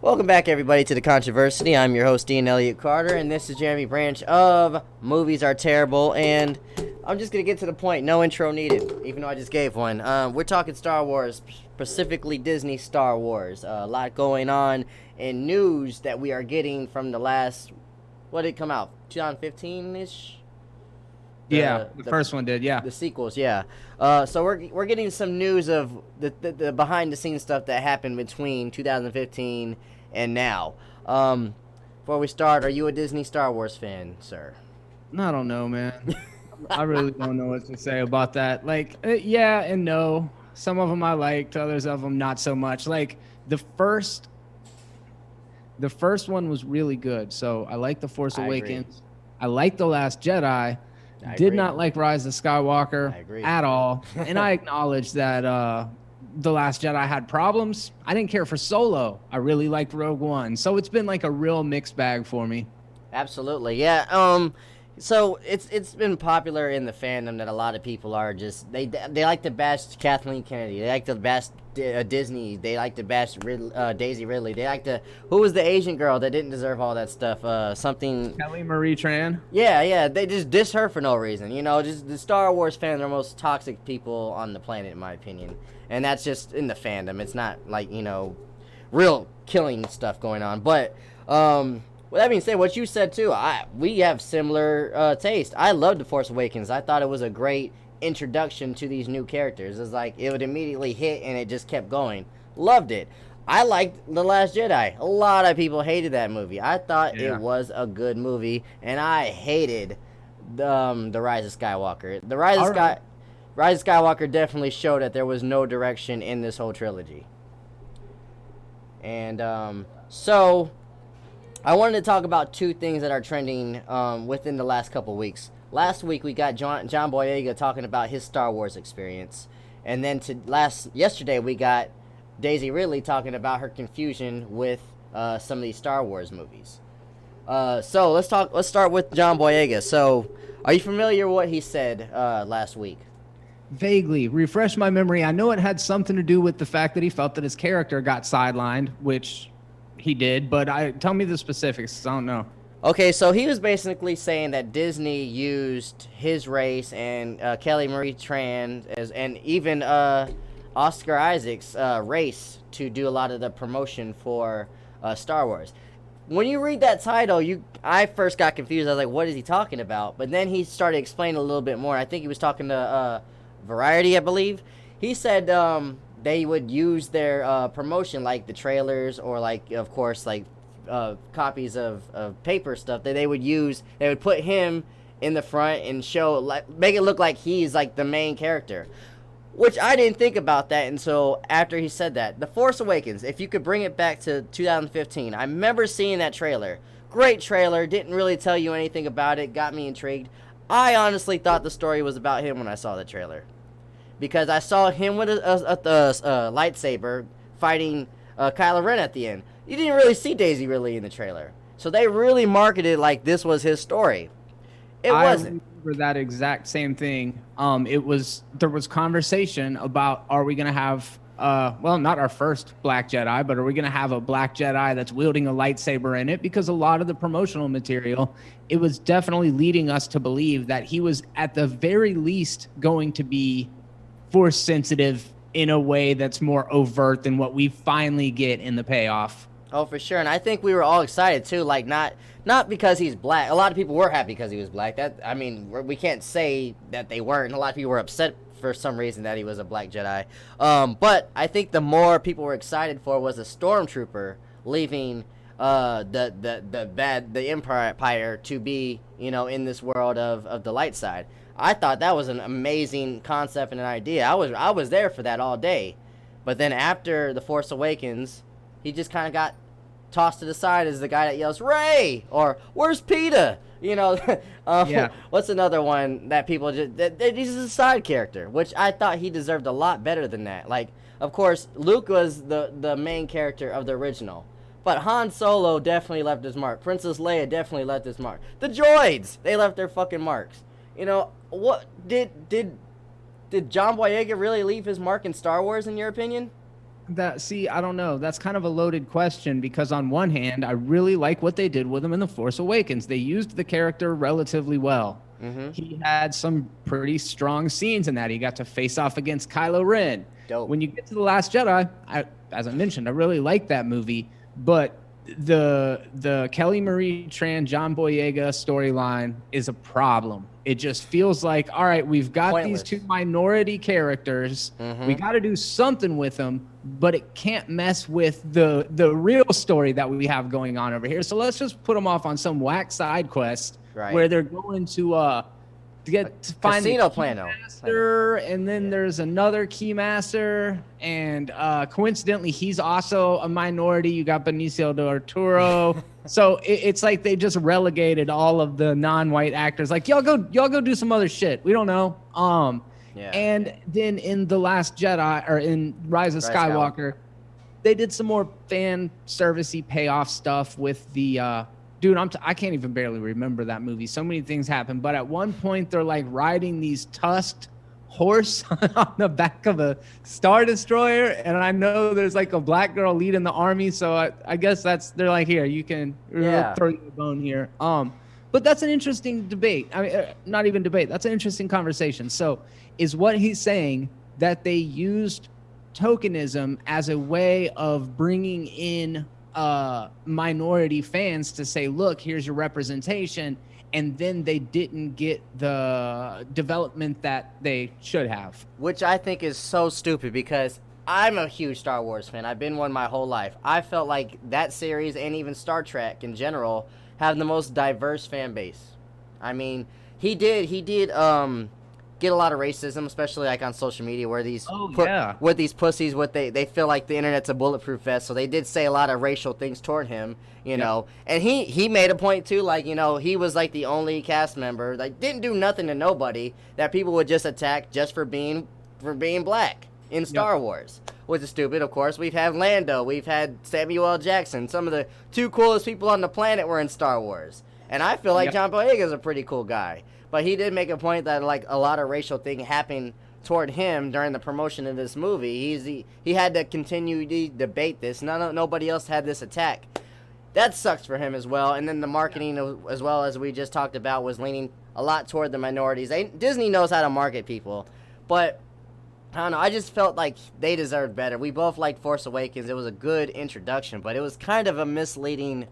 Welcome back, everybody, to the Controversy. I'm your host, Dean Elliott-Carter, and this is Jeremy Branch of Movies Are Terrible. And I'm just gonna get to the point. No intro needed, even though I just gave one. We're talking Star Wars, specifically Disney Star Wars. A lot going on in news that we are getting from the last. What did it come out? 2015-ish. Yeah, the first one did, yeah. The sequels, yeah. So we're getting some news of the behind the scenes stuff that happened between 2015 and now. Before we start, are you a Disney Star Wars fan, sir? I don't know, man. I really don't know what to say about that. Like, yeah and no. Some of them I liked, others of them not so much. Like the first one was really good. So I liked The Force Awakens. I liked The Last Jedi. Did not like Rise of Skywalker at all. And I acknowledge that The Last Jedi had problems. I didn't care for Solo. I really liked Rogue One. So it's been like a real mixed bag for me. Absolutely, yeah. So it's been popular in the fandom that a lot of people are just they like to bash Kathleen Kennedy. They like to bash Disney. They like to bash Daisy Ridley. They like to who was the Asian girl that didn't deserve all that stuff? Something Kelly Marie Tran. Yeah. They just diss her for no reason. You know, just the Star Wars fans are the most toxic people on the planet, in my opinion. And that's just in the fandom. It's not like real killing stuff going on, but with that being said, what you said too, we have similar taste. I loved The Force Awakens. I thought it was a great introduction to these new characters. It's like it would immediately hit and it just kept going. Loved it. I liked The Last Jedi. A lot of people hated that movie. I thought it was a good movie, and I hated the Rise of Skywalker. Rise of Skywalker definitely showed that there was no direction in this whole trilogy. And so I wanted to talk about two things that are trending within the last couple weeks. Last week we got John Boyega talking about his Star Wars experience, and then yesterday we got Daisy Ridley talking about her confusion with some of these Star Wars movies. So let's start with John Boyega. So, are you familiar with what he said last week? Vaguely. Refresh my memory. I know it had something to do with the fact that he felt that his character got sidelined, which he did, but tell me the specifics. I don't know. Okay, so he was basically saying that Disney used his race and Kelly Marie Tran and even Oscar Isaac's race to do a lot of the promotion for Star Wars. When you read that title, I first got confused. I was like, what is he talking about? But then he started explaining a little bit more. I think he was talking to Variety, I believe. He said they would use their promotion, like the trailers or like, of course, like copies of paper stuff that they would use. They would put him in the front and make it look like he's like the main character, which I didn't think about that until after he said that. The Force Awakens, if you could bring it back to 2015, I remember seeing that trailer. Great trailer, didn't really tell you anything about it, got me intrigued. I honestly thought the story was about him when I saw the trailer, because I saw him with a lightsaber fighting Kylo Ren at the end. You didn't really see Daisy Ridley in the trailer, so they really marketed like this was his story. It wasn't. I remember that exact same thing. There was conversation about, are we gonna have not our first Black Jedi, but are we gonna have a Black Jedi that's wielding a lightsaber in it? Because a lot of the promotional material, it was definitely leading us to believe that he was at the very least going to be Force sensitive in a way that's more overt than what we finally get in the payoff. Oh, for sure. And I think we were all excited too, like not because he's black. A lot of people were happy because he was black. We can't say that they weren't. A lot of people were upset for some reason that he was a Black Jedi. But I think the more people were excited for was a stormtrooper leaving the Empire to be, in this world of the light side. I thought that was an amazing concept and an idea. I was there for that all day. But then after The Force Awakens, he just kind of got tossed to the side as the guy that yells, "Rey!" or "Where's Peeta?" Yeah. What's another one that people he's just a side character, which I thought he deserved a lot better than that. Like, of course, Luke was the main character of the original. But Han Solo definitely left his mark. Princess Leia definitely left his mark. The droids, they left their fucking marks. What did John Boyega really leave his mark in Star Wars, in your opinion? I don't know. That's kind of a loaded question because on one hand, I really like what they did with him in The Force Awakens. They used the character relatively well. Mm-hmm. He had some pretty strong scenes in that. He got to face off against Kylo Ren. Dope. When you get to The Last Jedi, as I mentioned, I really like that movie, but the Kelly Marie Tran, John Boyega storyline is a problem. It just feels like, all right, we've got Pointless. these two minority characters. Mm-hmm. We got to do something with them, but it can't mess with the real story that we have going on over here. So let's just put them off on some whack side quest where they're going to get to find Casino the Plano. Keymaster, and then there's another Keymaster, and coincidentally, he's also a minority. You got Benicio del Toro. So it's like they just relegated all of the non-white actors. Like y'all go do some other shit. We don't know. And then in The Last Jedi or in Rise of Skywalker, they did some more fan servicey payoff stuff with the dude. I can't even barely remember that movie. So many things happen. But at one point, they're like riding these tusked horse on the back of a Star Destroyer, and I know there's like a black girl leading the army, so I guess they're like, here, you can throw you a bone here. But that's an interesting debate. I mean, not even debate. That's an interesting conversation. So is what he's saying that they used tokenism as a way of bringing in minority fans to say, look, here's your representation, and then they didn't get the development that they should have? Which I think is so stupid because I'm a huge Star Wars fan. I've been one my whole life. I felt like that series and even Star Trek in general have the most diverse fan base. I mean, he did get a lot of racism, especially like on social media, where these with these pussies, they feel like the internet's a bulletproof vest. So they did say a lot of racial things toward him, you know. And he made a point too, like, you know, he was like the only cast member, like, didn't do nothing to nobody, that people would just attack just for being black in Star Wars, which is stupid. Of course, we've had Lando, we've had Samuel L. Jackson, some of the two coolest people on the planet were in Star Wars, and I feel like John Boyega is a pretty cool guy. But he did make a point that, like, a lot of racial thing happened toward him during the promotion of this movie. He had to continue to debate this. Nobody else had this attack. That sucks for him as well. And then the marketing, as well as we just talked about, was leaning a lot toward the minorities. Disney knows how to market people. But, I don't know, I just felt like they deserved better. We both liked Force Awakens. It was a good introduction, but it was kind of a misleading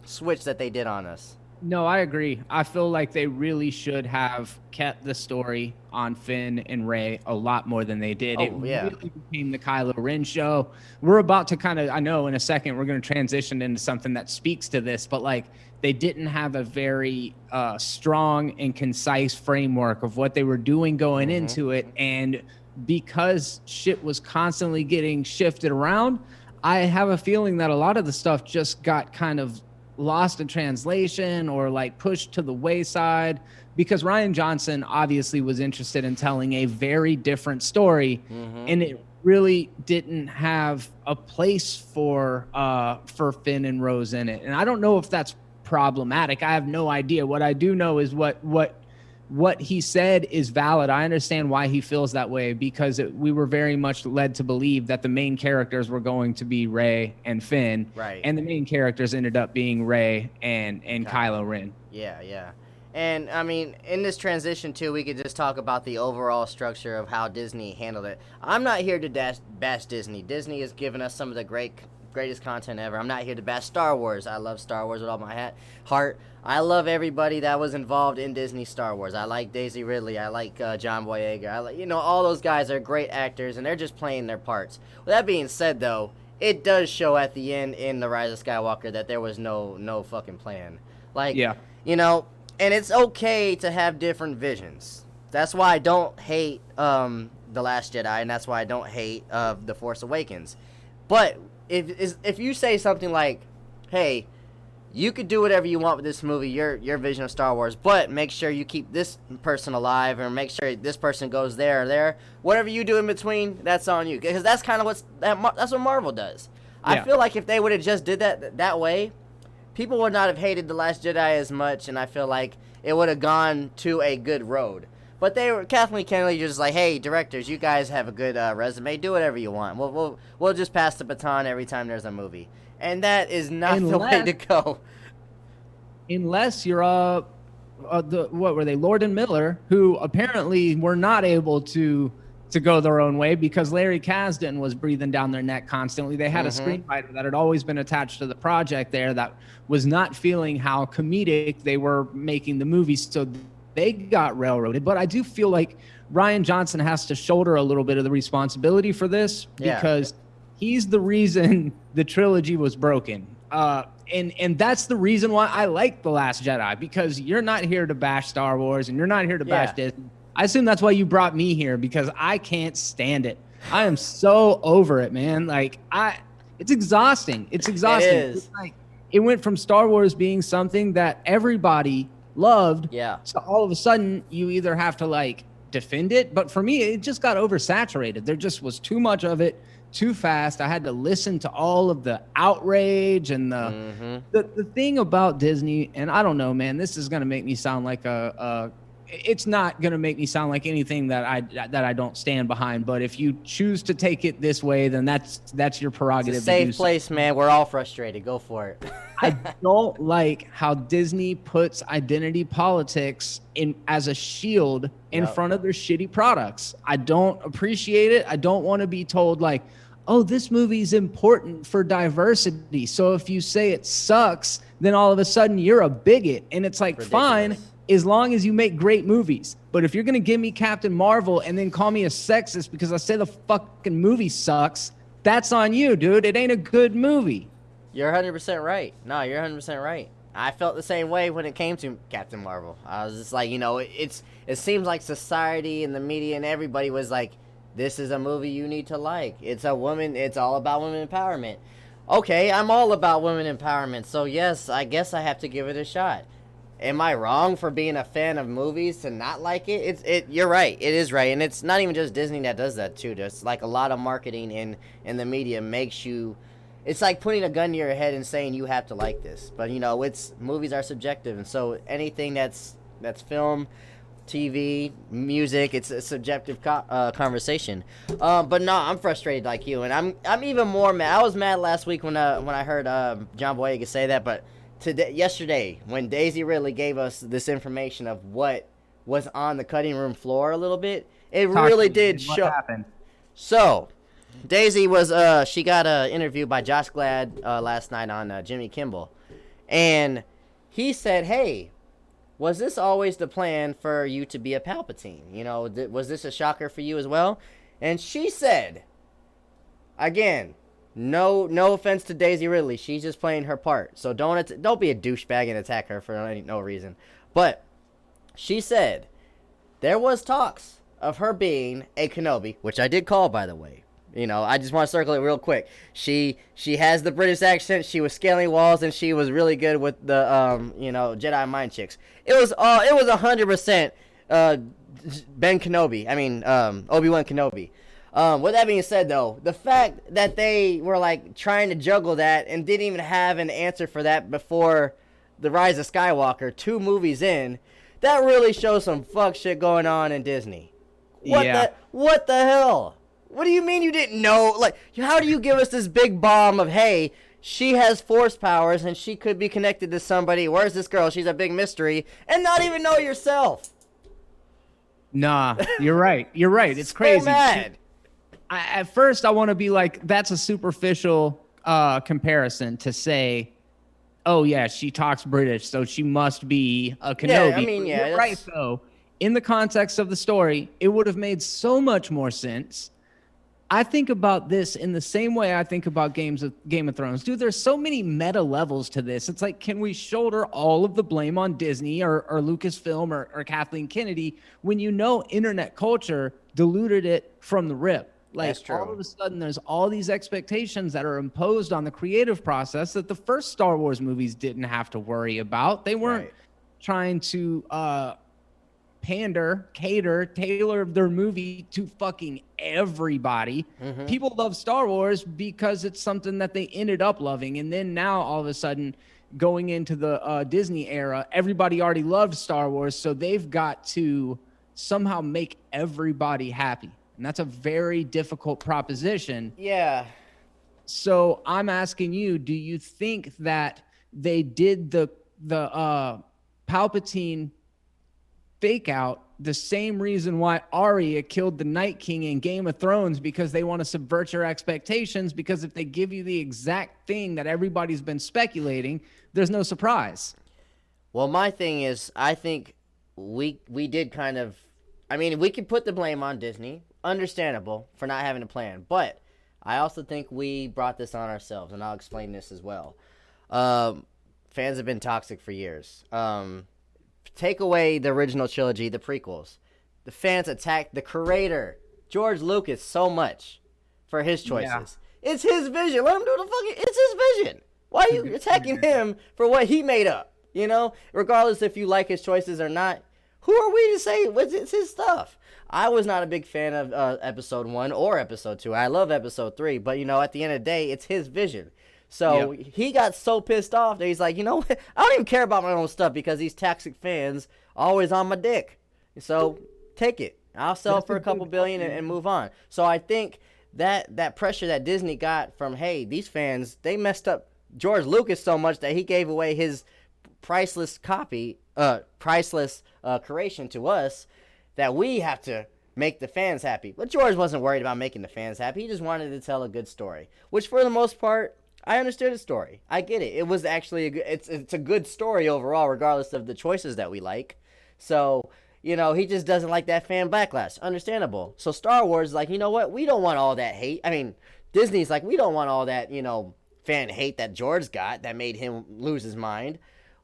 switch that they did on us. No, I agree. I feel like they really should have kept the story on Finn and Rey a lot more than they did. Really became the Kylo Ren show. We're about to I know in a second we're going to transition into something that speaks to this, but like they didn't have a very strong and concise framework of what they were doing going into it. And because shit was constantly getting shifted around, I have a feeling that a lot of the stuff just got kind of lost in translation or like pushed to the wayside, because Rian Johnson obviously was interested in telling a very different story, and it really didn't have a place for Finn and Rose in it. And I don't know if that's problematic. I have no idea. What I do know is what he said is valid. I understand why he feels that way, because we were very much led to believe that the main characters were going to be Rey and Finn. Right. And the main characters ended up being Rey and Kylo Ren. Yeah. And, I mean, in this transition, too, we could just talk about the overall structure of how Disney handled it. I'm not here to bash Disney. Disney has given us some of the greatest content ever. I'm not here to bash Star Wars. I love Star Wars with all my heart. I love everybody that was involved in Disney Star Wars. I like Daisy Ridley. I like John Boyega. I like, all those guys are great actors, and they're just playing their parts. With that being said, though, it does show at the end in The Rise of Skywalker that there was no fucking plan. Like, and it's okay to have different visions. That's why I don't hate The Last Jedi, and that's why I don't hate The Force Awakens. But if you say something like, hey, you could do whatever you want with this movie, your vision of Star Wars, but make sure you keep this person alive, or make sure this person goes there or there. Whatever you do in between, that's on you. Because that's kind of that's what Marvel does. I feel like if they would have just did that way, people would not have hated The Last Jedi as much, and I feel like it would have gone to a good road. But Kathleen Kennedy just like, hey, directors, you guys have a good resume. Do whatever you want. We'll just pass the baton every time there's a movie. And that is not the way to go. Unless you're what were they, Lord and Miller, who apparently were not able to go their own way because Larry Kasdan was breathing down their neck constantly. They had a screenwriter that had always been attached to the project there that was not feeling how comedic they were making the movies, so they got railroaded. But I do feel like Rian Johnson has to shoulder a little bit of the responsibility for this because he's the reason the trilogy was broken. And that's the reason why I like The Last Jedi, because you're not here to bash Star Wars and you're not here to bash Disney. I assume that's why you brought me here, because I can't stand it. I am so over it, man. Like, it's exhausting. It's exhausting. It is. It went from Star Wars being something that everybody loved to all of a sudden you either have to like defend it, but for me, it just got oversaturated. There just was too much of it, too fast. I had to listen to all of the outrage and the thing about Disney, and I don't know, man, this is going to make me sound like it's not going to make me sound like anything that I don't stand behind, but if you choose to take it this way, then that's your prerogative. It's a safe place, man. We're all frustrated. Go for it. I don't like how Disney puts identity politics in as a shield in front of their shitty products. I don't appreciate it. I don't want to be told like, oh, this movie's important for diversity, so if you say it sucks, then all of a sudden you're a bigot. And it's like, ridiculous. Fine, as long as you make great movies. But if you're going to give me Captain Marvel and then call me a sexist because I say the fucking movie sucks, that's on you, dude. It ain't a good movie. You're 100% right. No, you're 100% right. I felt the same way when it came to Captain Marvel. I was just like, it seems like society and the media and everybody was like, this is a movie you need to like. It's all about women empowerment. Okay, I'm all about women empowerment, so yes, I guess I have to give it a shot. Am I wrong for being a fan of movies to not like it? You're right. It is right. And it's not even just Disney that does that too. There's like a lot of marketing in the media makes you, it's like putting a gun to your head and saying you have to like this. But movies are subjective, and so anything that's film, TV, music, it's a subjective conversation. But no, I'm frustrated like you, and I'm even more mad. I was mad last week when I heard John Boyega say that, but yesterday, when Daisy Ridley gave us this information of what was on the cutting room floor a little bit, it really did show. What happened? So, Daisy she got an interview by Josh Gad last night on Jimmy Kimmel, and he said, "Hey, was this always the plan for you to be a Palpatine? Was this a shocker for you as well?" And she said, again, no offense to Daisy Ridley, she's just playing her part. So don't be a douchebag and attack her for no reason. But she said there was talks of her being a Kenobi, which I did call, by the way. I just want to circle it real quick. She has the British accent. She was scaling walls, and she was really good with the Jedi mind tricks. It was 100% Ben Kenobi. I mean Obi-Wan Kenobi. With that being said, though, the fact that they were like trying to juggle that and didn't even have an answer for that before The Rise of Skywalker, 2 movies in, that really shows some fuck shit going on in Disney. What the hell? What do you mean you didn't know? Like, how do you give us this big bomb of, hey, she has force powers and she could be connected to somebody. Where's this girl? She's a big mystery. And not even know yourself. Nah, you're right. You're right. It's crazy. So mad. At first, I want to be like, that's a superficial comparison to say, oh, yeah, she talks British, so she must be a Kenobi. Yeah, I mean, yeah. You're right, though. In the context of the story, it would have made so much more sense. I think about this in the same way I think about Game of Thrones. Dude, there's so many meta levels to this. It's like, can we shoulder all of the blame on Disney or Lucasfilm or Kathleen Kennedy when internet culture diluted it from the rip? Like, all of a sudden, there's all these expectations that are imposed on the creative process that the first Star Wars movies didn't have to worry about. They weren't trying to tailor their movie to fucking everybody. Mm-hmm. People love Star Wars because it's something that they ended up loving. And then now, all of a sudden, going into the Disney era, everybody already loved Star Wars, so they've got to somehow make everybody happy. And that's a very difficult proposition. Yeah. So I'm asking you, do you think that they did the Palpatine fake out the same reason why Arya killed the Night King in Game of Thrones, because they want to subvert your expectations? Because if they give you the exact thing that everybody's been speculating, there's no surprise. Well, my thing is, I think we did kind of, I mean, we could put the blame on Disney, understandable, for not having a plan, but I also think we brought this on ourselves, and I'll explain this as well. Fans have been toxic for years. Take away the original trilogy, the prequels. The fans attacked the creator, George Lucas, so much for his choices. Yeah. It's his vision. Let him do the fucking. It's his vision. Why are you attacking him for what he made up? You know, regardless if you like his choices or not, who are we to say it's his stuff? I was not a big fan of Episode 1 or Episode 2. I love Episode 3, but, you know, at the end of the day, it's his vision. So he got so pissed off that he's like, you know what? I don't even care about my own stuff because these toxic fans always on my dick. So take it. I'll sell it for a couple billion and move on. So I think that pressure that Disney got from, hey, these fans, they messed up George Lucas so much that he gave away his priceless creation to us, that we have to make the fans happy. But George wasn't worried about making the fans happy. He just wanted to tell a good story, which for the most part, I understood the story. I get it. It was actually it's a good story overall, regardless of the choices that we like. So, you know, he just doesn't like that fan backlash. Understandable. So Star Wars is like, you know what? We don't want all that hate. I mean, Disney's like, we don't want all that, you know, fan hate that George got that made him lose his mind.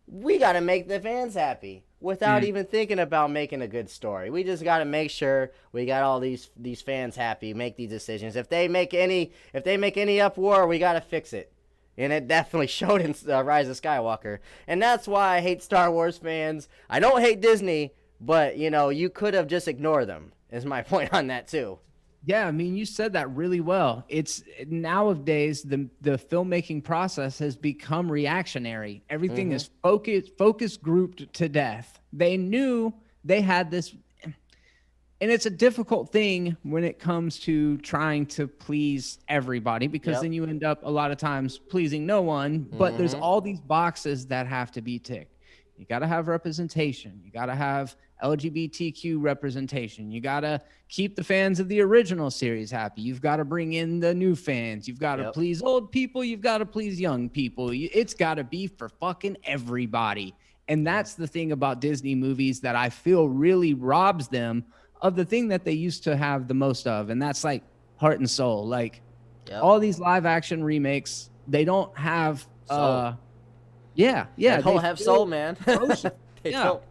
We got to make the fans happy without even thinking about making a good story. We just got to make sure we got all these fans happy, make these decisions. If they make any uproar, we got to fix it. And it definitely showed in Rise of Skywalker. And that's why I hate Star Wars fans. I don't hate Disney, but, you know, you could have just ignored them, is my point on that too. Yeah, I mean, you said that really well. It's nowadays the filmmaking process has become reactionary. Everything is focus grouped to death. They knew they had this, and it's a difficult thing when it comes to trying to please everybody, because then you end up a lot of times pleasing no one. But there's all these boxes that have to be ticked. You got to have representation. You got to have LGBTQ representation. You got to keep the fans of the original series happy. You've got to bring in the new fans. You've got to please old people. You've got to please young people. It's got to be for fucking everybody. And that's the thing about Disney movies that I feel really robs them of the thing that they used to have the most of. And that's like heart and soul. Like all these live action remakes, they don't have soul. They don't have soul, man. They don't.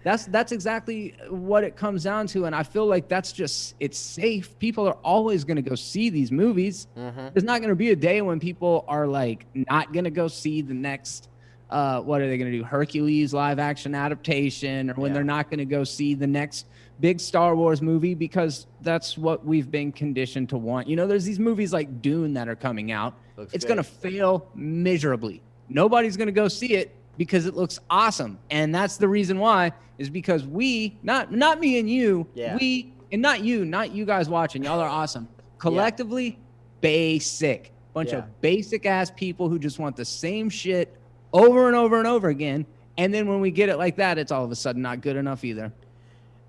That's exactly what it comes down to, and I feel like that's just, it's safe. People are always going to go see these movies. There's not going to be a day when people are like not going to go see the next what are they going to do, Hercules live action adaptation, or when they're not going to go see the next big Star Wars movie, because that's what we've been conditioned to want. You know, there's these movies like Dune that are coming out. It's going to fail miserably. Nobody's going to go see it because it looks awesome. And that's the reason why, is because we, not me and you, we, and not you guys watching, y'all are awesome. Collectively, basic. Bunch of basic ass people who just want the same shit over and over and over again. And then when we get it like that, it's all of a sudden not good enough either.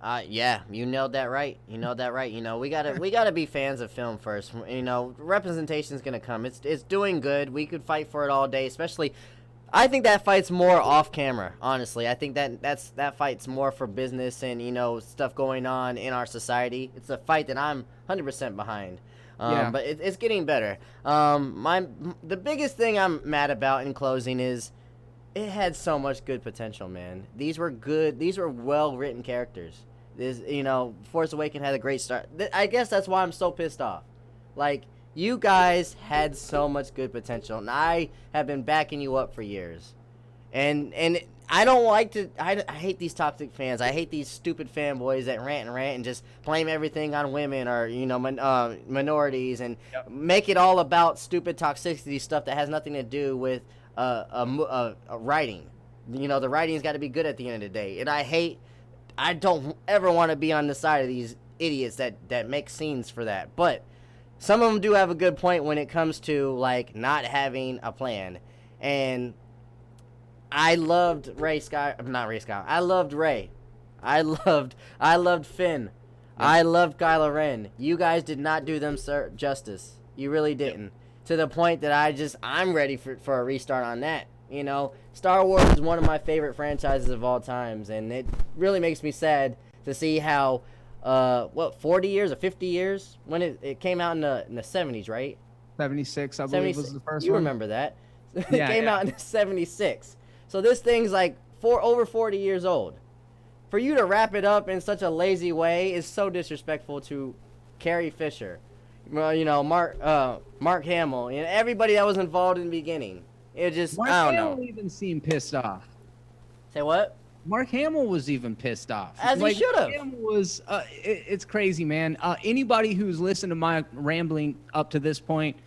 You nailed that right. You know, we gotta be fans of film first. You know, representation's gonna come. It's doing good. We could fight for it all day, especially. I think that fight's more off camera, honestly. I think that fight's more for business and, you know, stuff going on in our society. It's a fight that I'm 100% behind. But it's getting better. The biggest thing I'm mad about in closing is it had so much good potential, man. These were well-written characters. You know, Force Awakens had a great start. I guess that's why I'm so pissed off. Like, you guys had so much good potential, and I have been backing you up for years. And I don't like to. I hate these toxic fans. I hate these stupid fanboys that rant and just blame everything on women or, you know, minorities, and make it all about stupid toxicity stuff that has nothing to do with writing. You know, the writing's got to be good at the end of the day. And I hate I don't ever want to be on the side of these idiots that make scenes for that. But some of them do have a good point when it comes to like not having a plan. And I loved not Ray Scott. I loved Ray. I loved Finn. Yeah. I loved Kylo Ren. You guys did not do them justice. You really didn't. Yep. To the point that I'm ready for a restart on that. You know, Star Wars is one of my favorite franchises of all times, and it really makes me sad to see how 40 years or 50 years when it came out in the 70s, right? 76, I believe was the first one. You remember that. It came out in 76. So this thing's like over 40 years old. For you to wrap it up in such a lazy way is so disrespectful to Carrie Fisher, you know, Mark Hamill, and everybody that was involved in the beginning. It just, Mark I don't Hamill know. even seemed pissed off. Say what? Mark Hamill was even pissed off. As he should have. Hamill was, it's crazy, man. Anybody who's listened to my rambling up to this point,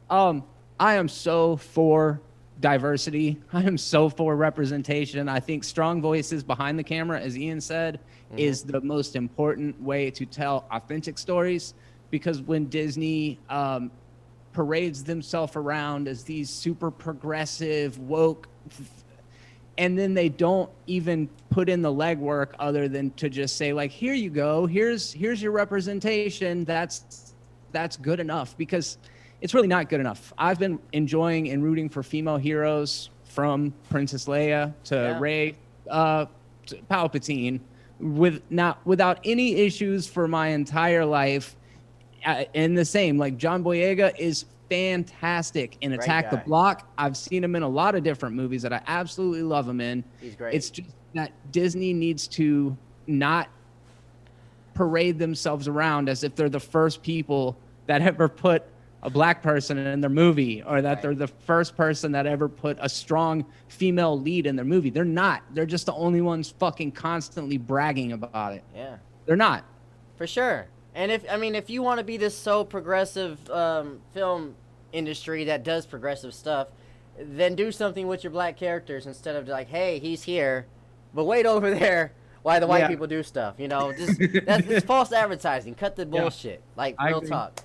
I am so for diversity. I am so for representation. I think strong voices behind the camera, as Ian said, is the most important way to tell authentic stories. Because when Disney parades themselves around as these super progressive, woke, and then they don't even put in the legwork other than to just say, like, here you go, here's your representation, that's good enough. Because it's really not good enough. I've been enjoying and rooting for female heroes from Princess Leia to Rey, to Palpatine, without any issues for my entire life. And the same, like John Boyega is fantastic in Attack the Block. I've seen him in a lot of different movies that I absolutely love him in. He's great. It's just that Disney needs to not parade themselves around as if they're the first people that ever put a black person in their movie, or that they're the first person that ever put a strong female lead in their movie. They're not. They're just the only ones fucking constantly bragging about it. Yeah. They're not. For sure. And if you want to be this so progressive film industry that does progressive stuff, then do something with your black characters instead of like, hey, he's here, but wait over there while the white people do stuff. You know, that's false advertising. Cut the bullshit. Like, real talk.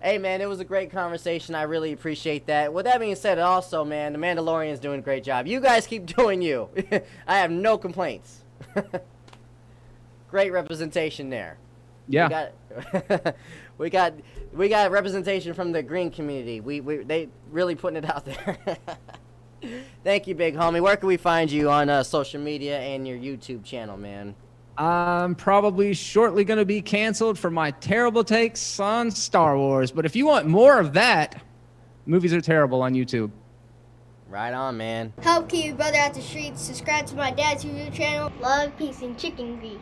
Hey, man, it was a great conversation. I really appreciate that. With that being said, also, man, The Mandalorian's doing a great job. You guys keep doing you. I have no complaints. Great representation there. Yeah. We got representation from the green community. They really putting it out there. Thank you, big homie. Where can we find you on social media and your YouTube channel, man? I'm probably shortly going to be canceled for my terrible takes on Star Wars. But if you want more of that, Movies Are Terrible on YouTube. Right on, man. Help keep your brother out the streets. Subscribe to my dad's YouTube channel. Love, peace, and chicken grease.